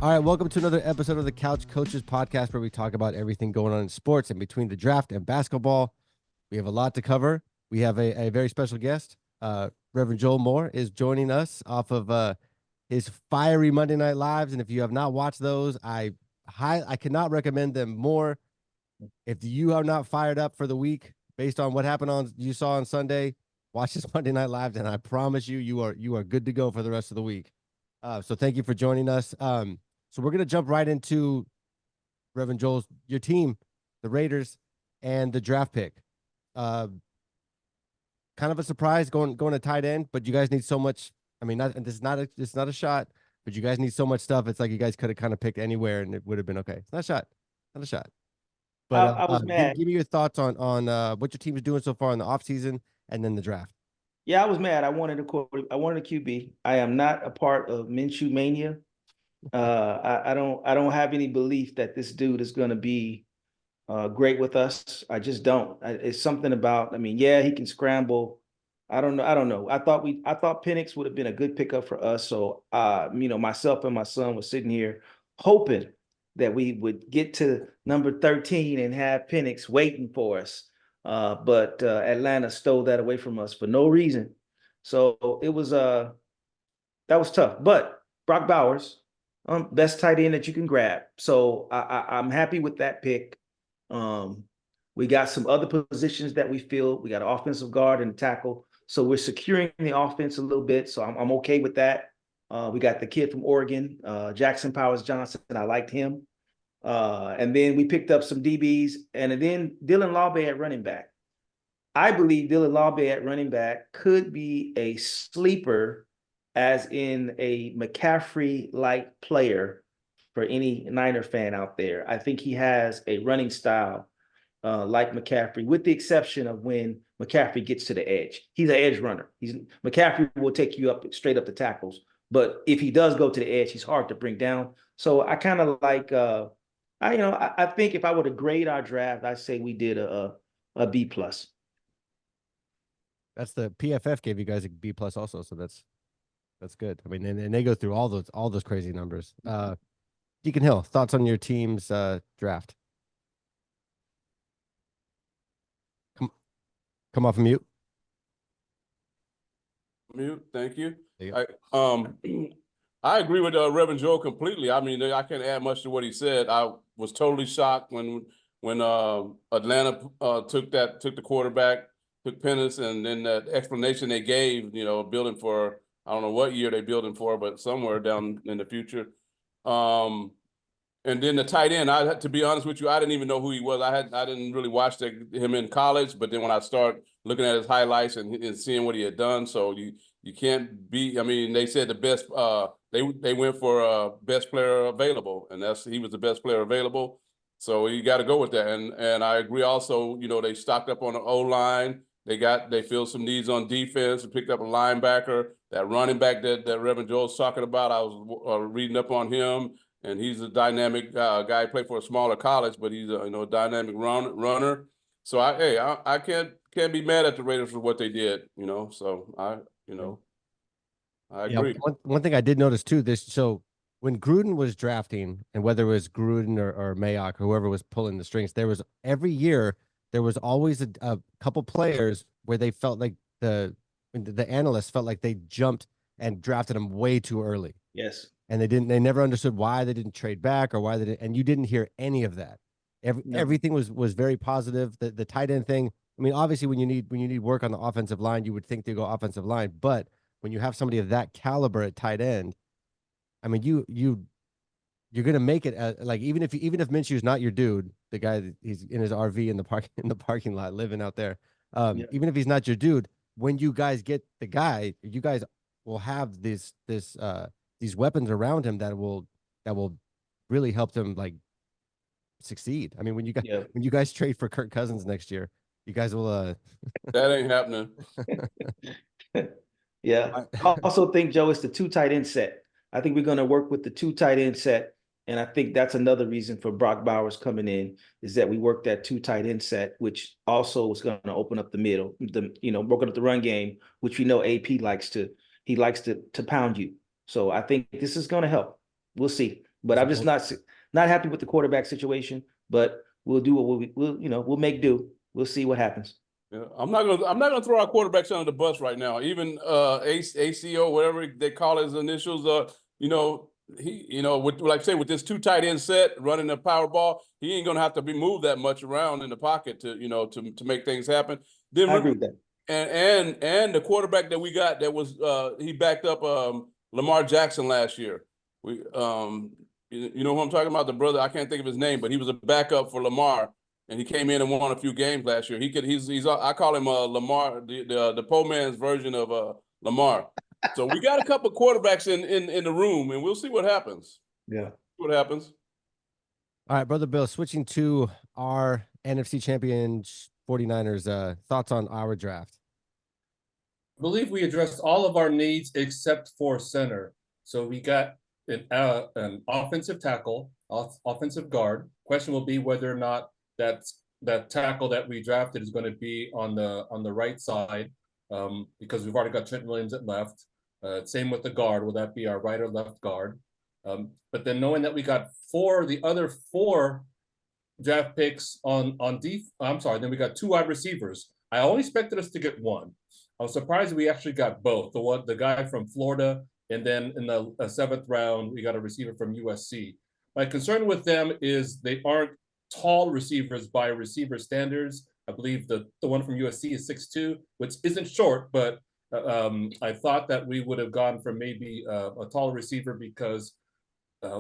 All right, welcome to another episode of the Couch Coaches Podcast, where we talk about everything going on in sports and between the draft and basketball. We have a lot to cover. We have a very special guest. Reverend Joel Moore is joining us off of his fiery Monday Night Lives, and if you have not watched those, I cannot recommend them more. If you are not fired up for the week based on what happened you saw on Sunday, watch this Monday Night Lives, and I promise you are good to go for the rest of the week. So thank you for joining us. So we're gonna jump right into Reverend Joel's your team, the Raiders, and the draft pick. Uh, Kind of a surprise going to tight end, but you guys need so much. I mean, it's not a shot, but you guys need so much stuff. It's like you guys could have kind of picked anywhere, and it would have been okay. It's not a shot, not a shot. But I was mad. give me your thoughts on what your team is doing so far in the offseason and then the draft. Yeah, I was mad. I wanted a QB. I am not a part of Minshew mania. I don't have any belief that this dude is going to be great with us. I just don't. It's something about. I mean, yeah, he can scramble. I don't know. I thought Penix would have been a good pickup for us. So, myself and my son were sitting here hoping that we would get to number 13 and have Penix waiting for us. But Atlanta stole that away from us for no reason. So it was that was tough. But Brock Bowers, best tight end that you can grab. So I'm happy with that pick. We got some other positions that we feel. We got an offensive guard and a tackle. So we're securing the offense a little bit. So I'm okay with that. We got the kid from Oregon, Jackson Powers Johnson. I liked him. And then we picked up some DBs, and then Dylan Lawbay at running back. I believe Dylan Lawbay at running back could be a sleeper, as in a McCaffrey-like player for any Niner fan out there. I think he has a running style like McCaffrey, with the exception of when McCaffrey gets to the edge. He's an edge runner. McCaffrey will take you up straight up the tackles, but if he does go to the edge, he's hard to bring down. So I kind of like I think if I were to grade our draft, I'd say we did a B plus. That's the PFF gave you guys a B plus also, so that's good. I mean, and they go through all those crazy numbers. Deacon Hill, thoughts on your team's draft? Come off mute. Mute. Thank you. you I agree with Reverend Joe completely. I mean, I can't add much to what he said. I was totally shocked when Atlanta took the quarterback, took Penix, and then that explanation they gave, building for, I don't know what year they building for, but somewhere down in the future. And then the tight end, to be honest with you, I didn't even know who he was. I didn't really watch him in college, but then when I start looking at his highlights and seeing what he had done, so you can't be. I mean, they said the best. They went for best player available, and he was the best player available. So you got to go with that. And I agree also. They stocked up on the O-line. They filled some needs on defense and picked up a linebacker. That running back that Reverend Joel's talking about, I was reading up on him. And he's a dynamic guy. He played for a smaller college, but he's a dynamic runner. So I can't be mad at the Raiders for what they did. So I agree. One thing I did notice too. So when Gruden was drafting, and whether it was Gruden or Mayock, whoever was pulling the strings, every year there was always a couple players where they felt like the analysts felt like they jumped and drafted them way too early. Yes. And they never understood why they didn't trade back or why they didn't, and you didn't hear any of that. Everything was very positive. The tight end thing. I mean, obviously when you need work on the offensive line, you would think they go offensive line, but when you have somebody of that caliber at tight end, I mean, you're gonna make it like even if Minshew's not your dude, the guy that he's in his RV in the parking lot living out there, even if he's not your dude, when you guys get the guy, you guys will have these weapons around him that will really help them like succeed. I mean, when you guys trade for Kirk Cousins next year, you guys will that ain't happening. Yeah. I also think, Joe, it's the 2 tight end set. I think we're going to work with the 2 tight end set. And I think that's another reason for Brock Bowers coming in, is that we worked that 2 tight end set, which also is going to open up the middle, broken up the run game, which we know AP likes to pound you. So I think this is going to help. We'll see. But I'm just not happy with the quarterback situation. But we'll do what we'll make do. We'll see what happens. Yeah, I'm not gonna throw our quarterbacks under the bus right now. Even ACO, whatever they call his initials, with like I say, with this 2 tight end set running the power ball, he ain't gonna have to be moved that much around in the pocket to make things happen. Then I agree with that. And the quarterback that we got that was he backed up Lamar Jackson last year. We you know who I'm talking about, the brother, I can't think of his name, but he was a backup for Lamar. And he came in and won a few games last year. He's I call him Lamar, the poor man's version of Lamar. So we got a couple quarterbacks in the room, and we'll see what happens. Yeah. What happens. All right, Brother Bill, switching to our NFC champions 49ers, thoughts on our draft? I believe we addressed all of our needs except for center. So we got an offensive tackle, offensive guard. Question will be whether or not that tackle that we drafted is going to be on the right side, because we've already got Trent Williams at left. Same with the guard. Will that be our right or left guard? But then knowing that we got the other 4 draft picks then we got 2 wide receivers. I only expected us to get 1. I was surprised we actually got both. The guy from Florida, and then in the 7th round, we got a receiver from USC. My concern with them is they aren't tall receivers by receiver standards. I believe the one from USC is 6'2", which isn't short, but I thought that we would have gone for maybe a tall receiver because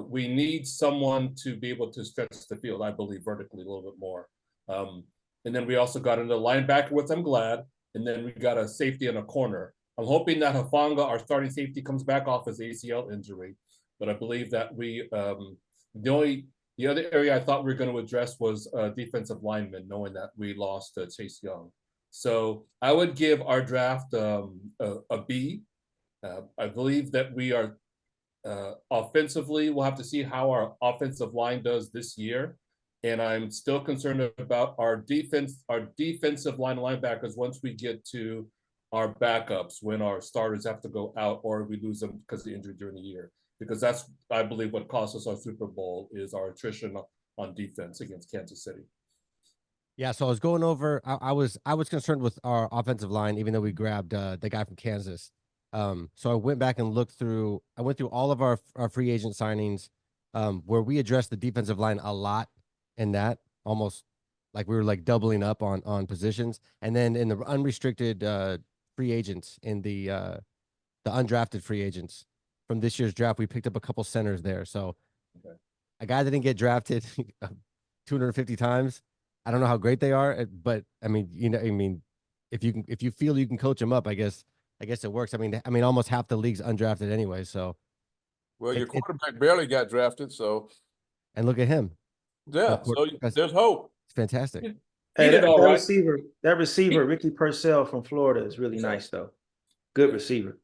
we need someone to be able to stretch the field, I believe, vertically a little bit more. And then we also got into linebacker, which I'm glad. And then we got a safety and a corner. I'm hoping that Hufanga, our starting safety, comes back off his ACL injury. But I believe that the other area I thought we were going to address was defensive linemen, knowing that we lost Chase Young. So I would give our draft a B. I believe that we are offensively, we'll have to see how our offensive line does this year. And I'm still concerned about our defensive line linebackers once we get to our backups, when our starters have to go out or we lose them because of the injury during the year. Because that's, I believe, what cost us our Super Bowl is our attrition on defense against Kansas City. Yeah, so I was going over. I was concerned with our offensive line, even though we grabbed the guy from Kansas. So I went back and looked through. I went through all of our free agent signings, where we addressed the defensive line a lot. In that, almost like we were like doubling up on positions, and then in the unrestricted free agents, in the undrafted free agents from this year's draft, we picked up a couple centers there. So a guy that didn't get drafted 250 times. I don't know how great they are, but I mean, if you feel you can coach them up, I guess it works. I mean, almost half the league's undrafted anyway. So, well, your quarterback barely got drafted, so. And look at him. Yeah, so there's hope. It's fantastic. Hey, that receiver, Ricky Purcell from Florida, is really nice though. Good receiver.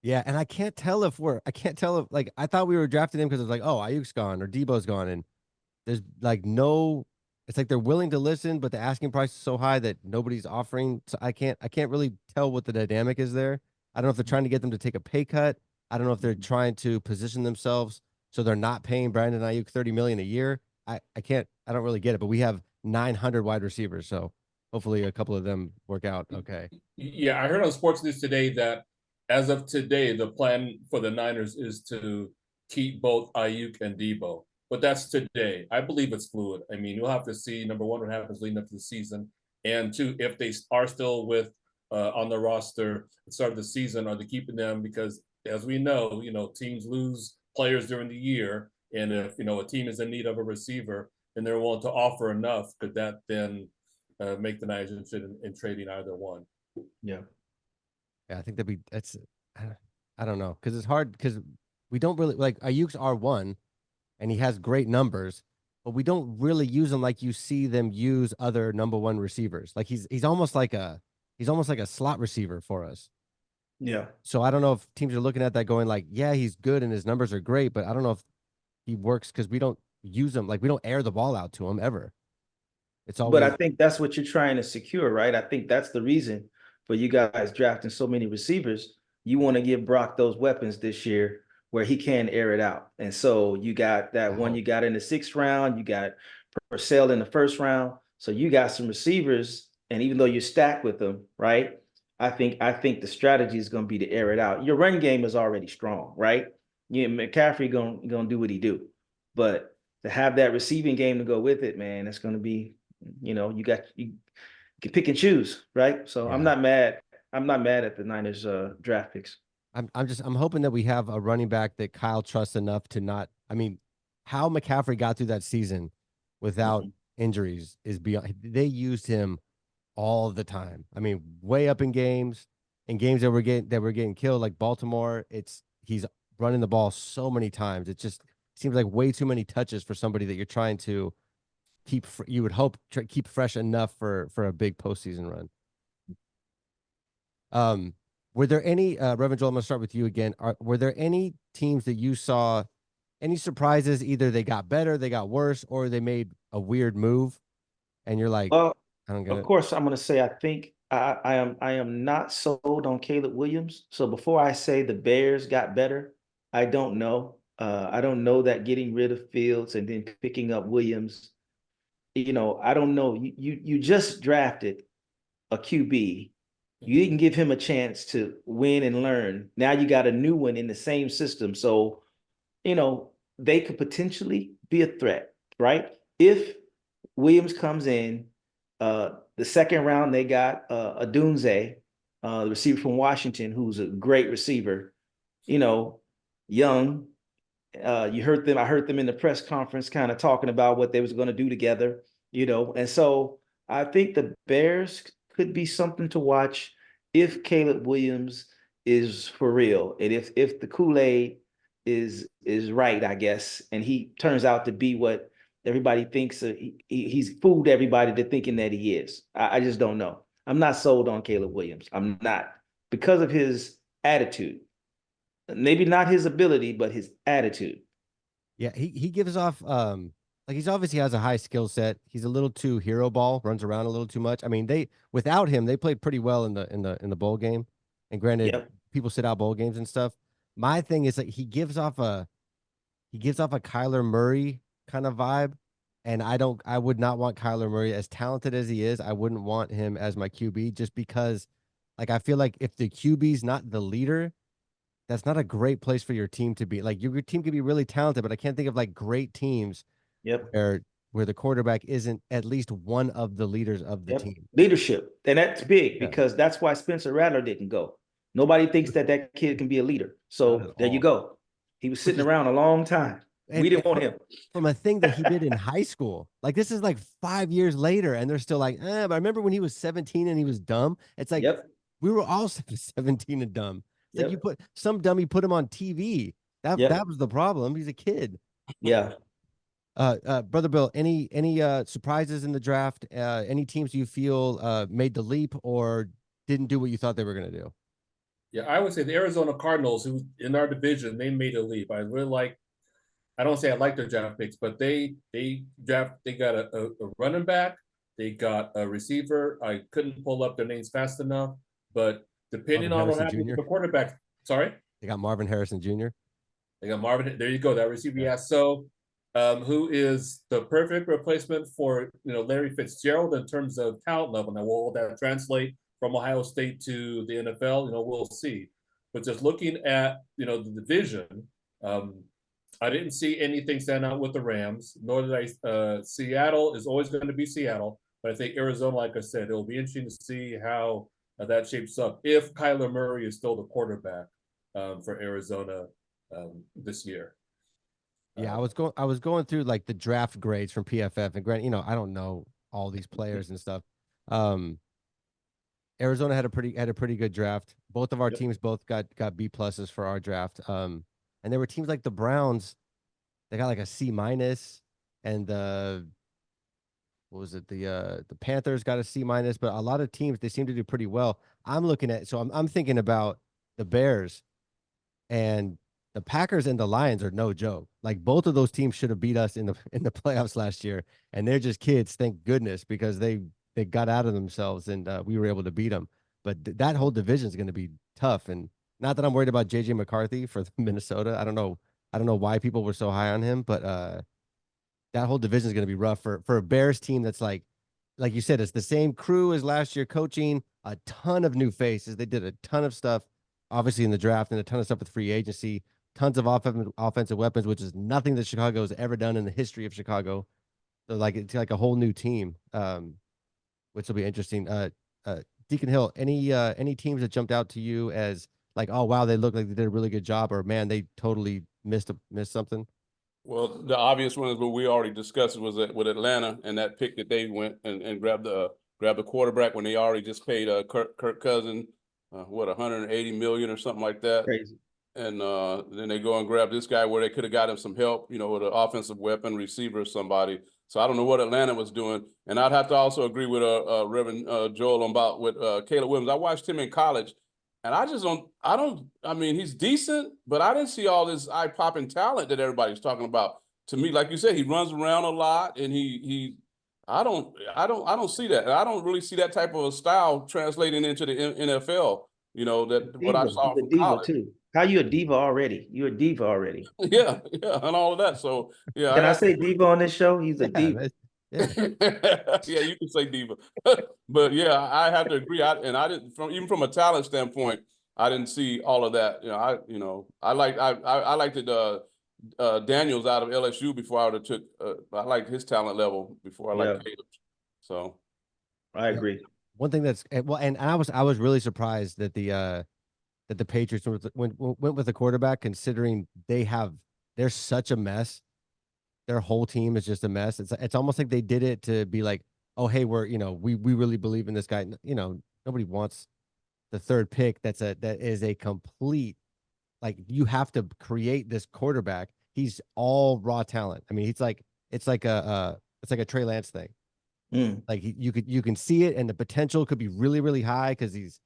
Yeah, and I can't tell if like I thought we were drafting him because it was like, oh, Ayuk's gone or Debo's gone, and there's like no. It's like they're willing to listen, but the asking price is so high that nobody's offering. So I can't really tell what the dynamic is there. I don't know if they're trying to get them to take a pay cut. I don't know if they're trying to position themselves so they're not paying Brandon Ayuk $30 million a year. I don't really get it, but we have 900 wide receivers, so hopefully a couple of them work out okay. Yeah, I heard on Sports News today that as of today, the plan for the Niners is to keep both Ayuk and Debo. But that's today. I believe it's fluid. I mean, you'll have to see, number one, what happens leading up to the season, and 2, if they are still on the roster at the start of the season, are they keeping them? Because as we know, teams lose players during the year, and if a team is in need of a receiver and they're willing to offer enough, could that then make the Niners interested in trading either one? Yeah. Yeah, I think I don't know, because it's hard because we don't really like Ayuk's R1. And he has great numbers, but we don't really use him like you see them use other number 1 receivers. Like he's almost like a slot receiver for us. Yeah. So I don't know if teams are looking at that going like, yeah, he's good and his numbers are great, but I don't know if he works because we don't use him, like we don't air the ball out to him ever. It's always. But I think that's what you're trying to secure, right? I think that's the reason for you guys drafting so many receivers. You want to give Brock those weapons this year where he can air it out. And so you got that one Wow. you got in the 6th round, you got Purcell in the 1st round. So you got some receivers, and even though you're stacked with them, right? I think the strategy is going to be to air it out. Your run game is already strong, right? Yeah, McCaffrey gonna do what he do, but to have that receiving game to go with it, man, it's going to be, you can pick and choose, right? So I'm Yeah. not mad. I'm not mad at the Niners draft picks. I'm hoping that we have a running back that Kyle trusts enough to not. I mean, how McCaffrey got through that season without Mhm. injuries is beyond. They used him all the time. I mean, way up in games that were getting killed, like Baltimore. He's running the ball so many times. It just seems like way too many touches for somebody that you're trying to keep. You would hope keep fresh enough for a big postseason run. Um, were there any Reverend Joel? I'm gonna start with you again. Were there any teams that you saw any surprises? Either they got better, they got worse, or they made a weird move, and you're like, Well, I don't get of it. course, I'm going to say I think I am not sold on Caleb Williams. So before I say the Bears got better, I don't know. I don't know that getting rid of Fields and then picking up Williams. I don't know. You just drafted a QB. You didn't give him a chance to win and learn. Now you got a new one in the same system. So, they could potentially be a threat, right? If Williams comes in, the 2nd round, they got a Dunze, the receiver from Washington, who's a great receiver, you know, young, I heard them in the press conference kind of talking about what they was going to do together, and so I think the Bears could be something to watch if Caleb Williams is for real, and if the Kool-Aid is right, I guess, and he turns out to be what everybody thinks. He's fooled everybody to thinking that he is. I just don't know. I'm not sold on Caleb Williams. I'm not, because of his attitude. Maybe not his ability, but his attitude. Yeah, he gives off like he's obviously has a high skill set. He's a little too hero ball, runs around a little too much. I mean, they without him, they played pretty well in the bowl game. And granted, Yep. people sit out bowl games and stuff. My thing is like he gives off a Kyler Murray kind of vibe. And I would not want Kyler Murray as talented as he is. I wouldn't want him as my QB just because like I feel like if the QB's not the leader, that's not a great place for your team to be. Like your team could be really talented, but I can't think of like great teams Yep. where the quarterback isn't at least one of the leaders of the Yep. team. Leadership. And that's big Yeah, because that's why Spencer Rattler didn't go. Nobody thinks that kid can be a leader. not at So there you all. go. He was Which sitting is around a long time. We and didn't want him. from a thing that he did in high school. Like this is like 5 years later, and they're still like, but I remember when he was 17 and he was dumb. It's like Yep. we were all 17 and dumb. It's like you Yep. put some dummy put him on TV. That Yep. was the problem. He's a kid. Yeah. Brother Bill, any surprises in the draft? Any teams you feel made the leap or didn't do what you thought they were going to do? Yeah, I would say the Arizona Cardinals, who in our division, they made a leap. I really like. I don't say I like their draft picks, but they got a running back, they got a receiver. I couldn't pull up their names fast enough, but depending Marvin on what Harrison happens Jr. with the quarterback, sorry, They got Marvin Harrison Jr. they got Marvin. There you go, that receiver. Yeah. Yeah. So, who is the perfect replacement for Larry Fitzgerald in terms of talent level? Now, will that translate from Ohio State to the NFL? We'll see. But just looking at the division, I didn't see anything stand out with the Rams, nor did I. Seattle is always going to be Seattle, but I think Arizona, like I said, it'll be interesting to see how that shapes up if Kyler Murray is still the quarterback for Arizona this year. Yeah, I was going through like the draft grades from PFF, and granted, I don't know all these players and stuff. Arizona had a pretty good draft. Both of our Yep. teams both got B pluses for our draft. And there were teams like the Browns, they got like a C minus, and the what was it? The Panthers got a C minus, but a lot of teams they seem to do pretty well. I'm thinking about the Bears and the Packers and the Lions are no joke. Like both of those teams should have beat us in the playoffs last year, and they're just kids, thank goodness, because they got out of themselves and we were able to beat them. But that whole division is going to be tough, and Not that I'm worried about JJ McCarthy for Minnesota. I don't know. I don't know why people were so high on him, but that whole division is going to be rough for a Bears team that's like you said, it's the same crew as last year coaching, a ton of new faces. They did a ton of stuff, obviously in the draft, and a ton of stuff with free agency, tons of offensive weapons, which is nothing that Chicago has ever done in the history of Chicago. So like it's like a whole new team, which will be interesting. Deacon Hill, any teams that jumped out to you as like, oh wow, they look like they did a really good job, or man, they totally missed something? Well, the obvious one is what we already discussed was that with Atlanta and that pick that they went and grabbed the quarterback when they already just paid Kirk Cousins what 180 million or something like that. Crazy. And then they go and grab this guy where they could have got him some help, you know, with an offensive weapon, receiver, or somebody. So I don't know what Atlanta was doing. And I'd have to also agree with Reverend Joel about with Caleb Williams. I watched him in college, and I mean, he's decent, but I didn't see all this eye-popping talent that everybody's talking about. To me, like you said, he runs around a lot, and I don't see that. And I don't really see that type of a style translating into the NFL. You know, that what I Diva. saw He's a from diva college. too. How you a diva already? You're a diva already. Yeah, and all of that. So yeah, Can I say diva on this show? He's a Yeah, diva. yeah. yeah, you can say diva, but yeah, I have to agree. I didn't even from a talent standpoint, I didn't see all of that. I liked it. Daniels out of LSU before I would have took. I liked his talent level before I liked Yeah. Caleb. So I Yeah. agree. One thing that's well, and I was really surprised that the Patriots went with the quarterback, considering they're such a mess. Their whole team is just a mess. It's almost like they did it to be like, oh hey, we really believe in this guy. Nobody wants the third pick. That is a complete, like, you have to create this quarterback. He's all raw talent. I mean, it's like a Trey Lance thing. Mm. Like you can see it, and the potential could be really really high because he's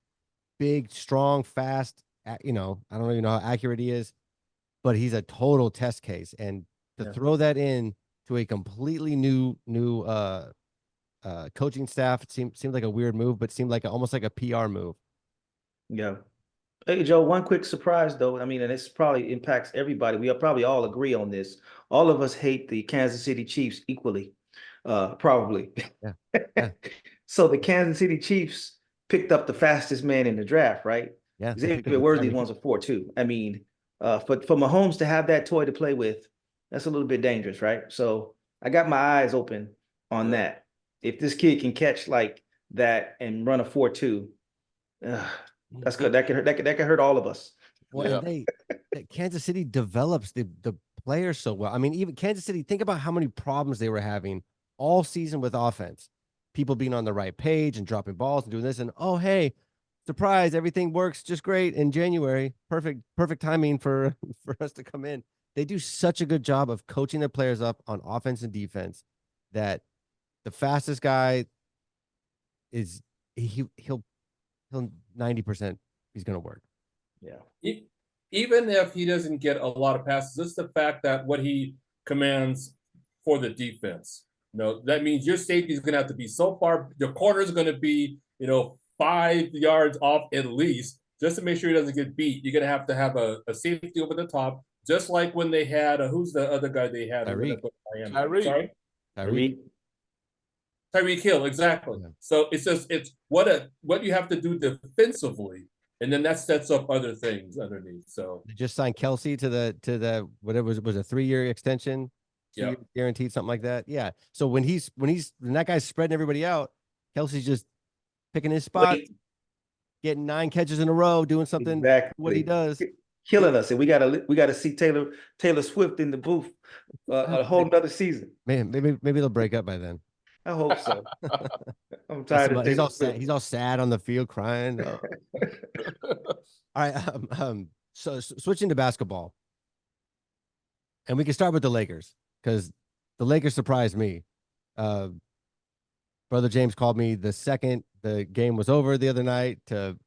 big, strong, fast. I don't even know how accurate he is, but he's a total test case. And to Yeah. throw that in to a completely new coaching staff, it seemed like a weird move, but seemed like almost like a PR move. Yeah. Hey, Joe, one quick surprise though. I mean, and this probably impacts everybody. We probably all agree on this. All of us hate the Kansas City Chiefs equally, probably. Yeah, yeah, So the Kansas City Chiefs picked up the fastest man in the draft, right? yeah. They picked up Xavier Worthy Tyreek wants Hill. a 4-2. I mean, for Mahomes to have that toy to play with, that's a little bit dangerous, right? So I got my eyes open on yeah. that. If this kid can catch like that and run a 4-2, that's good. That could hurt all of us. Well, Yeah. and Kansas City develops the players so well. I mean, even Kansas City, think about how many problems they were having all season with offense. People being on the right page and dropping balls and doing this, and oh hey, surprise, everything works just great in January. Perfect timing for for us to come in. They do such a good job of coaching their players up on offense and defense that the fastest guy is he'll 90% he's gonna work. Yeah. Even if he doesn't get a lot of passes, just the fact that what he commands for the defense. That means your safety is going to have to be so far. Your corner is going to be, 5 yards off at least, just to make sure he doesn't get beat. You're going to have a safety over the top, just like when they had who's the other guy they had? Tyreek. Sorry, Tyreek. Tyreek Hill, exactly. Yeah. So it's what you have to do defensively, and then that sets up other things underneath. So They just signed Kelsey to the whatever was a 3-year extension, 2 years guaranteed, something like that. Yeah. So when that guy's spreading everybody out, Kelsey's just picking his spot, getting 9 catches in a row, doing something what he does. Killing us, and we gotta see Taylor Swift in the booth a whole nother season. Man, maybe they'll break up by then. I hope so. I'm tired of He's all Taylor sad. He's all sad on the field, crying. Oh. All right. So switching to basketball, and we can start with the Lakers because the Lakers surprised me. Brother James called me the second the game was over the other night to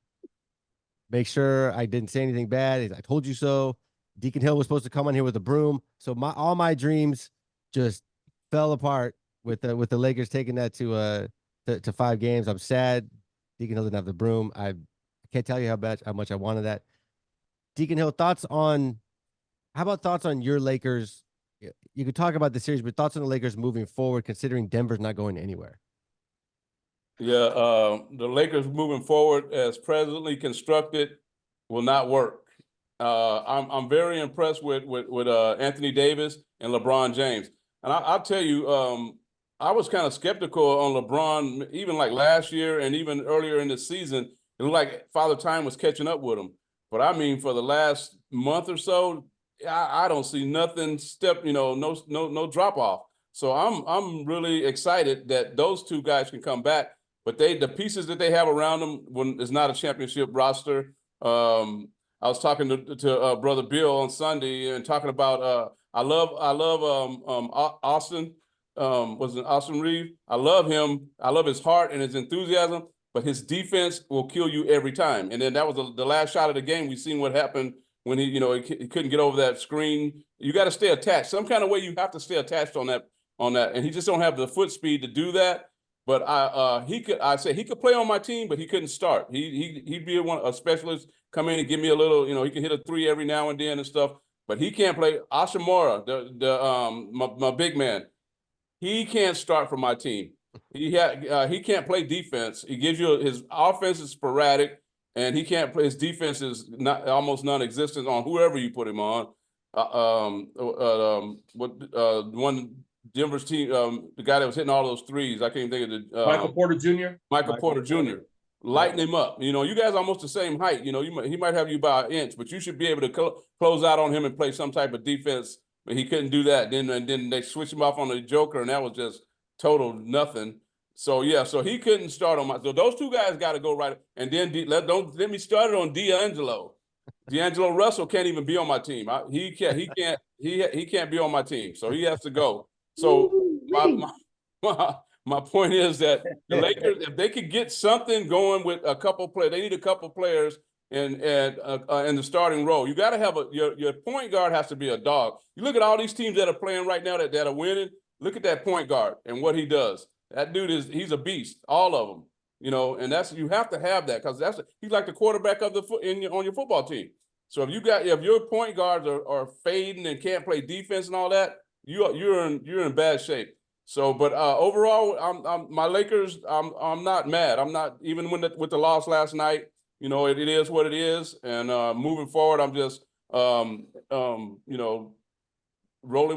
make sure I didn't say anything bad. I told you so. Deacon Hill was supposed to come on here with a broom, so all my dreams just fell apart with the Lakers taking that to 5 games. I'm sad Deacon Hill didn't have the broom. I can't tell you how much I wanted that. Deacon Hill, how about thoughts on your Lakers? You could talk about the series, but thoughts on the Lakers moving forward, considering Denver's not going anywhere. Yeah, the Lakers moving forward as presently constructed will not work. I'm very impressed with Anthony Davis and LeBron James, and I'll tell you, I was kind of skeptical on LeBron even like last year and even earlier in the season. It looked like Father Time was catching up with him, but I mean, for the last month or so, I don't see nothing no drop off. So I'm really excited that those two guys can come back. But the pieces that they have around them when it's not a championship roster. I was talking to Brother Bill on Sunday and talking about I love Austin. Was it Austin Reeves? I love him. I love his heart and his enthusiasm, but his defense will kill you every time. And then that was the last shot of the game. We seen what happened when he couldn't get over that screen. You got to stay attached. Some kind of way you have to stay attached on that. And he just don't have the foot speed to do that. But he could play on my team, but he couldn't start. He'd be a specialist, come in and give me a little, he can hit a three every now and then and stuff. But he can't play. Ashimura, my big man, he can't start for my team. He can't play defense. He gives you his offense is sporadic, and he can't play. His defense is almost non-existent on whoever you put him on. One. Denver's team, the guy that was hitting all those threes, I can't think of the Michael Porter Jr. Michael Porter Jr. Lighten him up. You guys are almost the same height. He might have you by an inch, but you should be able to close out on him and play some type of defense. But he couldn't do that. Then they switched him off on the Joker, and that was just total nothing. So yeah, so he couldn't start on my. So those two guys got to go right. And then don't let me start it on D'Angelo. D'Angelo Russell can't even be on my team. He can't be on my team. So he has to go. So my point is that the Lakers, if they could get something going with a couple players, they need a couple players in the starting role. You got to have your point guard has to be a dog. You look at all these teams that are playing right now that are winning. Look at that point guard and what he does. That dude he's a beast. All of them, and you have to have that because he's like the quarterback of on your football team. So if your point guards are fading and can't play defense and all that, you're in bad shape. So, but overall, I'm my Lakers. I'm not mad. I'm not even with the loss last night. It is what it is. And moving forward, I'm just rolling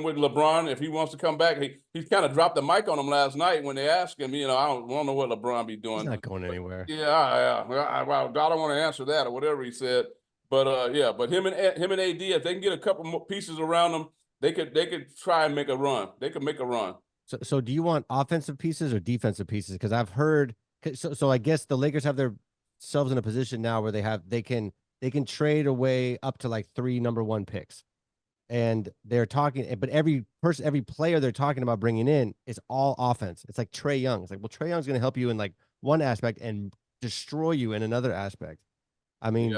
with LeBron. If he wants to come back, he kind of dropped the mic on him last night when they asked him. I don't know what LeBron be doing. He's not going anywhere. Yeah. I don't want to answer that or whatever he said. But but him and AD, if they can get a couple more pieces around them, they could try and make a run. They could make a run. So do you want offensive pieces or defensive pieces? Because I've heard. So I guess the Lakers have themselves in a position now where they can trade away up to like 3 number 1 picks, and they're talking. But every player they're talking about bringing in is all offense. It's like Trae Young. It's like, well, Trae Young's going to help you in like one aspect and destroy you in another aspect. I mean,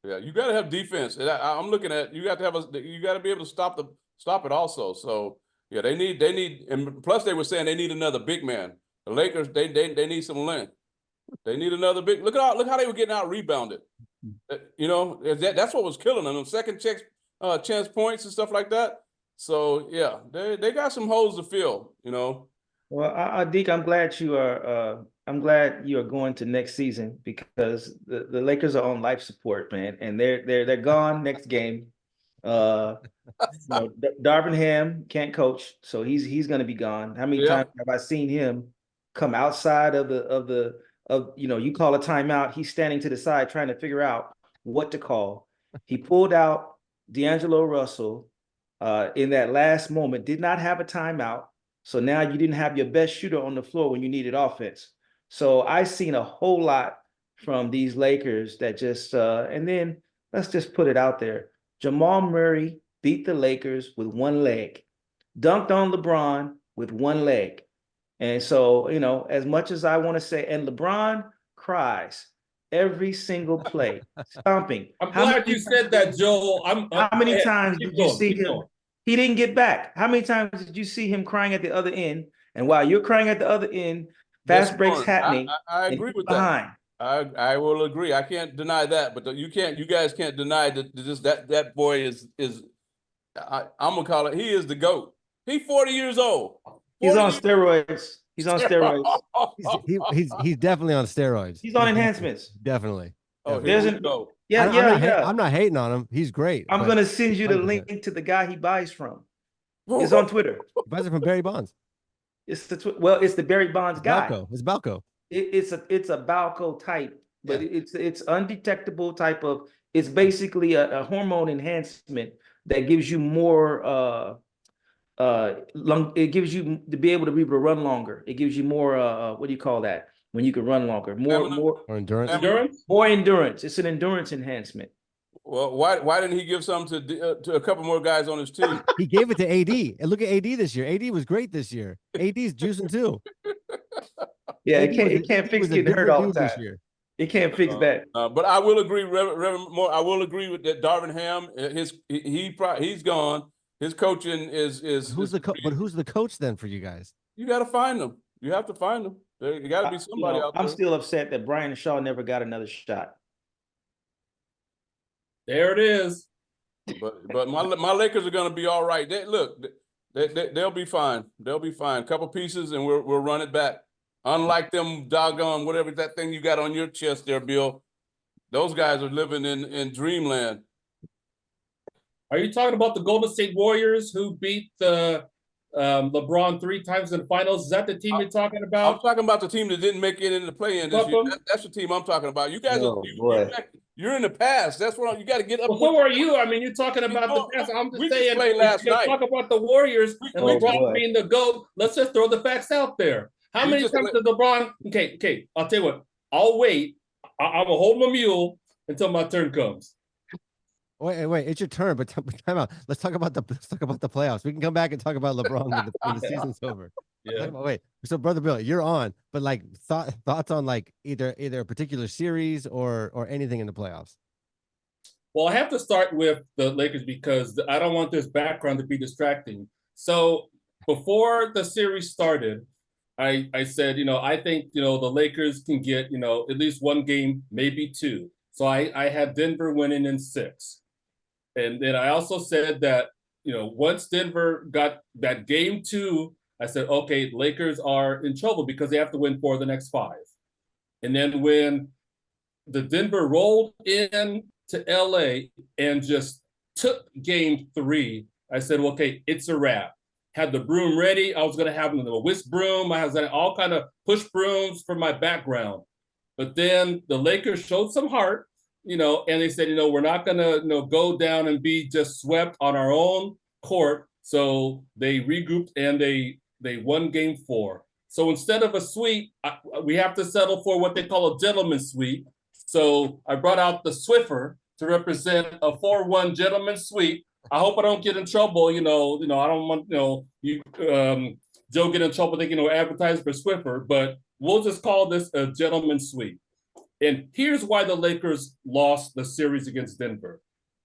yeah, you got to have defense. And I'm looking at you got to be able to stop it also. So yeah, they need, and plus they were saying they need another big man. The Lakers, they need some length. They need another big. Look how they were getting out rebounded. That's what was killing them. Second chance points and stuff like that. So yeah, they got some holes to fill. Well, Deke, I'm glad you are going to next season because the Lakers are on life support, man, and they're gone next game. Darvin Ham can't coach, so he's going to be gone. How many times have I seen him come outside of you call a timeout, he's standing to the side trying to figure out what to call. He pulled out D'Angelo Russell in that last moment, did not have a timeout. So now you didn't have your best shooter on the floor when you needed offense. So I've seen a whole lot from these Lakers that just and then let's just put it out there. Jamal Murray beat the Lakers with one leg, dunked on LeBron with one leg. And so, as much as I want to say, and LeBron cries every single play, stomping. I'm glad you said that, Joel. How many times did you see him? He didn't get back. How many times did you see him crying at the other end? And while you're crying at the other end, fast breaks happening. I agree with behind. I will agree. I can't deny that, but you guys can't deny that boy is I'm gonna call it. He is the GOAT. He's 40 years old. He's on steroids. He's on steroids. He's definitely on steroids. He's on enhancements. Definitely. Oh, There's here we go. I'm not hating on him. He's great. I'm gonna send you the link to the guy he buys from. It's on Twitter. He buys it from Barry Bonds. It's the Barry Bonds guy. Balco. It's Balco. It's a Balco type, but it's undetectable type of. It's basically a hormone enhancement that gives you more it gives you to be able to run longer. It gives you more what do you call that when you can run longer? More endurance. More endurance. It's an endurance enhancement. Well, why didn't he give some to a couple more guys on his team? He gave it to AD. And look at AD this year. AD was great this year. AD's juicing too. Yeah, it can't fix getting hurt all the time. This year. It can't fix that. But I will agree, Reverend Moore. I will agree with that. Darvin Ham, he's gone. His coaching is who's the coach then for you guys? You got to find them. You have to find them. There got to be somebody out there. I'm still upset that Brian Shaw never got another shot. There it is. But my Lakers are going to be all right. They'll be fine. They'll be fine. Couple pieces and we'll run it back. Unlike them doggone whatever that thing you got on your chest there, Bill. Those guys are living in dreamland. Are you talking about the Golden State Warriors who beat the LeBron 3 times in the finals? Is that the team you're talking about? I'm talking about the team that didn't make it in the play-in this year. That's the team I'm talking about. You guys, you're in the past. That's what you got to get up. Well, so are you? I mean, you're talking about the past. I'm just saying. Played last night. Talk about the Warriors and LeBron being the GOAT. Let's just throw the facts out there. How many times did LeBron? Okay. I'll tell you what. I'll wait. I'm gonna hold my mule until my turn comes. Wait, it's your turn, but time out. Let's talk about the playoffs. We can come back and talk about LeBron when the season's over. Yeah. Wait. So, Brother Bill, you're on, but like thoughts on like either a particular series or anything in the playoffs. Well, I have to start with the Lakers because I don't want this background to be distracting. So before the series started, I said, I think, the Lakers can get, at least one game, maybe two. So I had Denver winning in 6. And then I also said that, once Denver got that game 2, I said, okay, Lakers are in trouble because they have to win 4 of the next 5. And then when the Denver rolled in to LA and just took game 3, I said, okay, it's a wrap. Had the broom ready. I was going to have a whisk broom. I was all kind of push brooms for my background. But then the Lakers showed some heart, and they said, we're not going to go down and be just swept on our own court. So they regrouped and they won game 4. So instead of a sweep, we have to settle for what they call a gentleman's sweep. So I brought out the Swiffer to represent a 4-1 gentleman's sweep. I hope I don't get in trouble. I don't want Joe get in trouble thinking advertise for Swiffer, but we'll just call this a gentleman's sweep. And here's why the Lakers lost the series against Denver.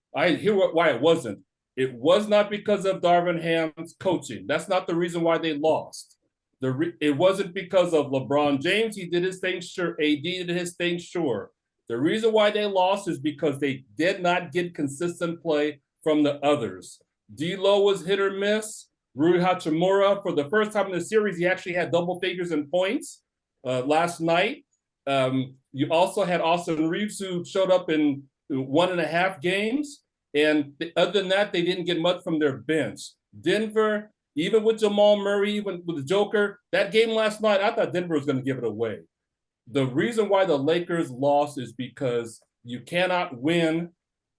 Why it wasn't. It was not because of Darvin Ham's coaching. That's not the reason why they lost. It wasn't because of LeBron James. He did his thing, sure. AD did his thing, sure. The reason why they lost is because they did not get consistent play from the others. D'Lo was hit or miss. Rui Hachimura, for the first time in the series, he actually had double figures in points last night. You also had Austin Reeves, who showed up in 1.5 games. And other than that, they didn't get much from their bench. Denver, even with Jamal Murray, even with the Joker, that game last night, I thought Denver was going to give it away. The reason why the Lakers lost is because you cannot win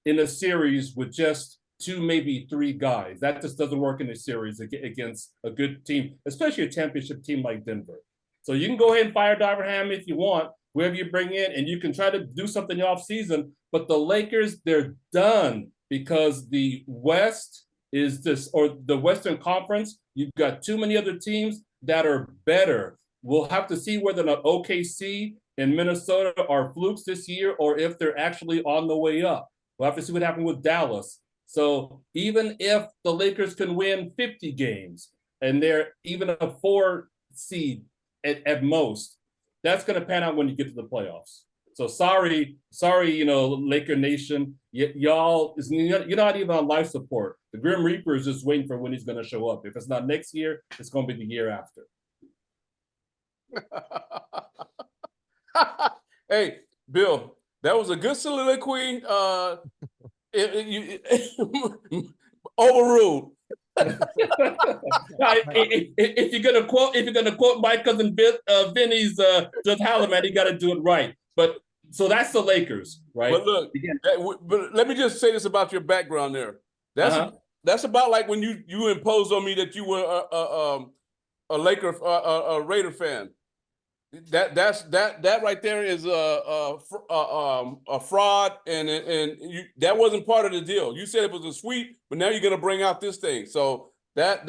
in a series with just 2, maybe 3 guys. That just doesn't work in a series against a good team, especially a championship team like Denver. So you can go ahead and fire Darvin Ham if you want, whoever you bring in, and you can try to do something off season. But the Lakers, they're done because the West is this, or the Western Conference, you've got too many other teams that are better. We'll have to see whether or not OKC and Minnesota are flukes this year or if they're actually on the way up. We'll have to see what happens with Dallas. So even if the Lakers can win 50 games and they're even a 4 seed at most, that's going to pan out when you get to the playoffs. So sorry, Laker Nation, y'all, you're not even on life support. The Grim Reaper is just waiting for when he's going to show up. If it's not next year, it's going to be the year after. Hey, Bill, that was a good soliloquy. Overruled. If you're gonna quote my cousin Vinny's just holler, man, you got to do it right. But so that's the Lakers, right? But look, but let me just say this about your background there. That's about like when you imposed on me that you were a Raider fan. That right there is a fraud, and that wasn't part of the deal. You said it was a sweep, but now you're gonna bring out this thing. So that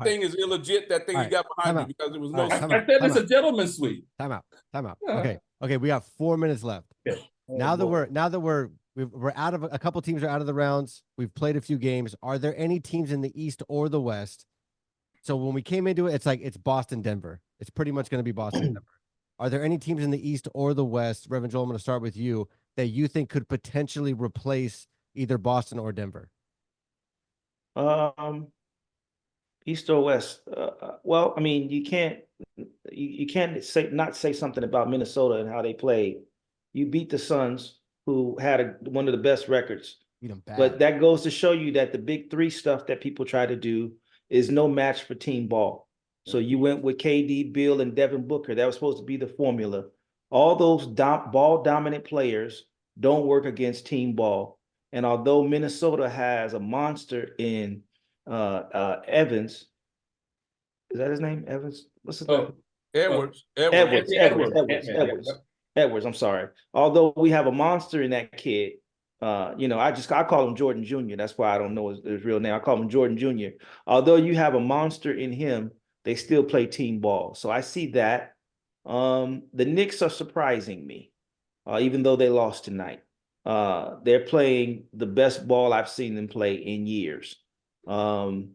thing is illegit. That thing you got behind you because it was no. I said it's a gentleman's sweep. Time out. Okay. We got 4 minutes left. Okay. Now that we're out of a couple teams are out of the rounds. We've played a few games. Are there any teams in the East or the West? So when we came into it, it's Boston, Denver. It's pretty much going to be Boston, Denver. Are there any teams in the East or the West, Reverend Joel, I'm going to start with you, that you think could potentially replace either Boston or Denver? East or West? Well, I mean, you can't not say something about Minnesota and how they played. You beat the Suns, who had one of the best records. Beat them bad. But that goes to show you that the big three stuff that people try to do is no match for team ball. So you went with KD, Bill, and Devin Booker. That was supposed to be the formula. All those ball dominant players don't work against team ball. And although Minnesota has a monster in Evans, is that his name? Evans? What's his name? Edwards. Edwards. I'm sorry. Although we have a monster in that kid, I call him Jordan Jr. That's why I don't know his real name. I call him Jordan Jr. Although you have a monster in him, they still play team ball. So I see that. The Knicks are surprising me, even though they lost tonight. They're playing the best ball I've seen them play in years. The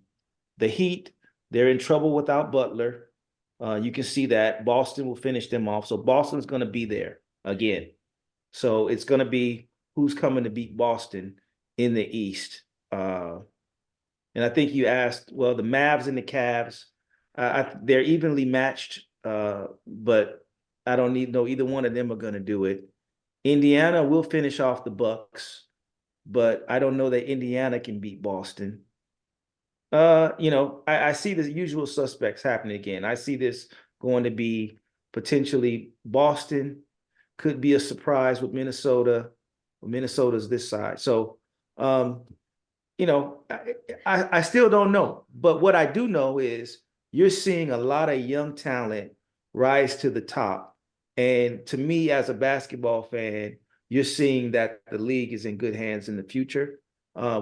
Heat, they're in trouble without Butler. You can see that. Boston will finish them off. So Boston's going to be there again. So it's going to be who's coming to beat Boston in the East. And I think you asked, well, the Mavs and the Cavs, they're evenly matched, but I don't know either one of them are going to do it. Indiana will finish off the Bucks, but I don't know that Indiana can beat Boston. I see the usual suspects happening again. I see this going to be potentially Boston, could be a surprise with Minnesota. Minnesota's this side. So, I still don't know. But what I do know is you're seeing a lot of young talent rise to the top. And to me, as a basketball fan, you're seeing that the league is in good hands in the future.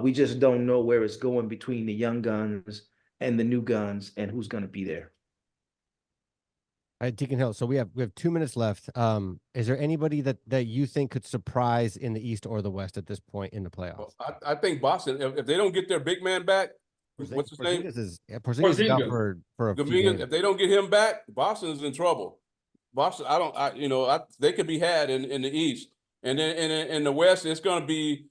We just don't know where it's going between the young guns and the new guns and who's going to be there. All right, Deacon Hill. So we have 2 minutes left. Is there anybody that you think could surprise in the East or the West at this point in the playoffs? Well, I think Boston, if they don't get their big man back, what's his name? Porzingis is out for a few games. If they don't get him back, Boston is in trouble. Boston, they could be had in the East, and then in the West, it's going to be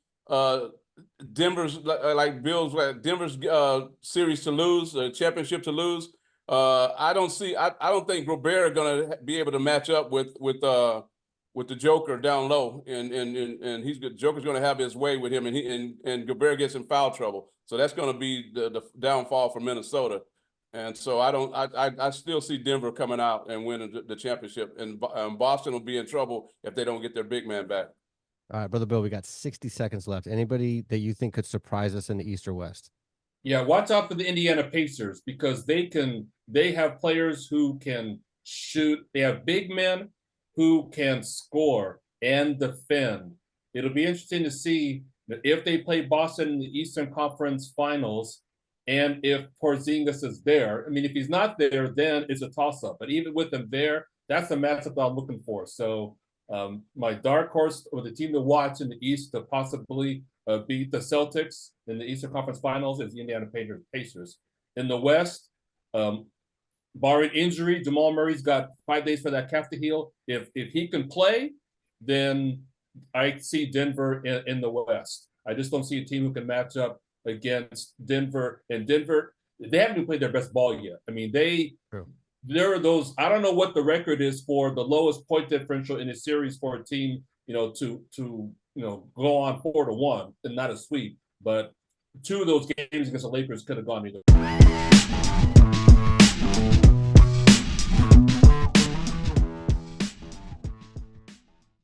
Denver's Denver's series to lose, championship to lose. I don't think Gobert are going to be able to match up with the Joker down low, and Joker's going to have his way with him, and Gobert gets in foul trouble. So that's going to be the downfall for Minnesota. And so I still see Denver coming out and winning the championship, and Boston will be in trouble if they don't get their big man back. All right, Brother Bill, we got 60 seconds left. Anybody that you think could surprise us in the East or West? Yeah, watch out for the Indiana Pacers because they have players who can shoot. They have big men who can score and defend. It'll be interesting to see if they play Boston in the Eastern Conference Finals and if Porzingis is there. I mean, if he's not there, then it's a toss-up. But even with him there, that's the matchup I'm looking for. So my dark horse or the team to watch in the East to possibly beat the Celtics in the Eastern Conference Finals is the Indiana Pacers. In the West, barring injury, Jamal Murray's got 5 days for that calf to heal. If he can play, then I see Denver in the West. I just don't see a team who can match up against Denver. And Denver, they haven't even played their best ball yet. I mean, there are those, I don't know what the record is for the lowest point differential in a series for a team, to go on 4-1 and not a sweep. But two of those games against the Lakers could have gone either way.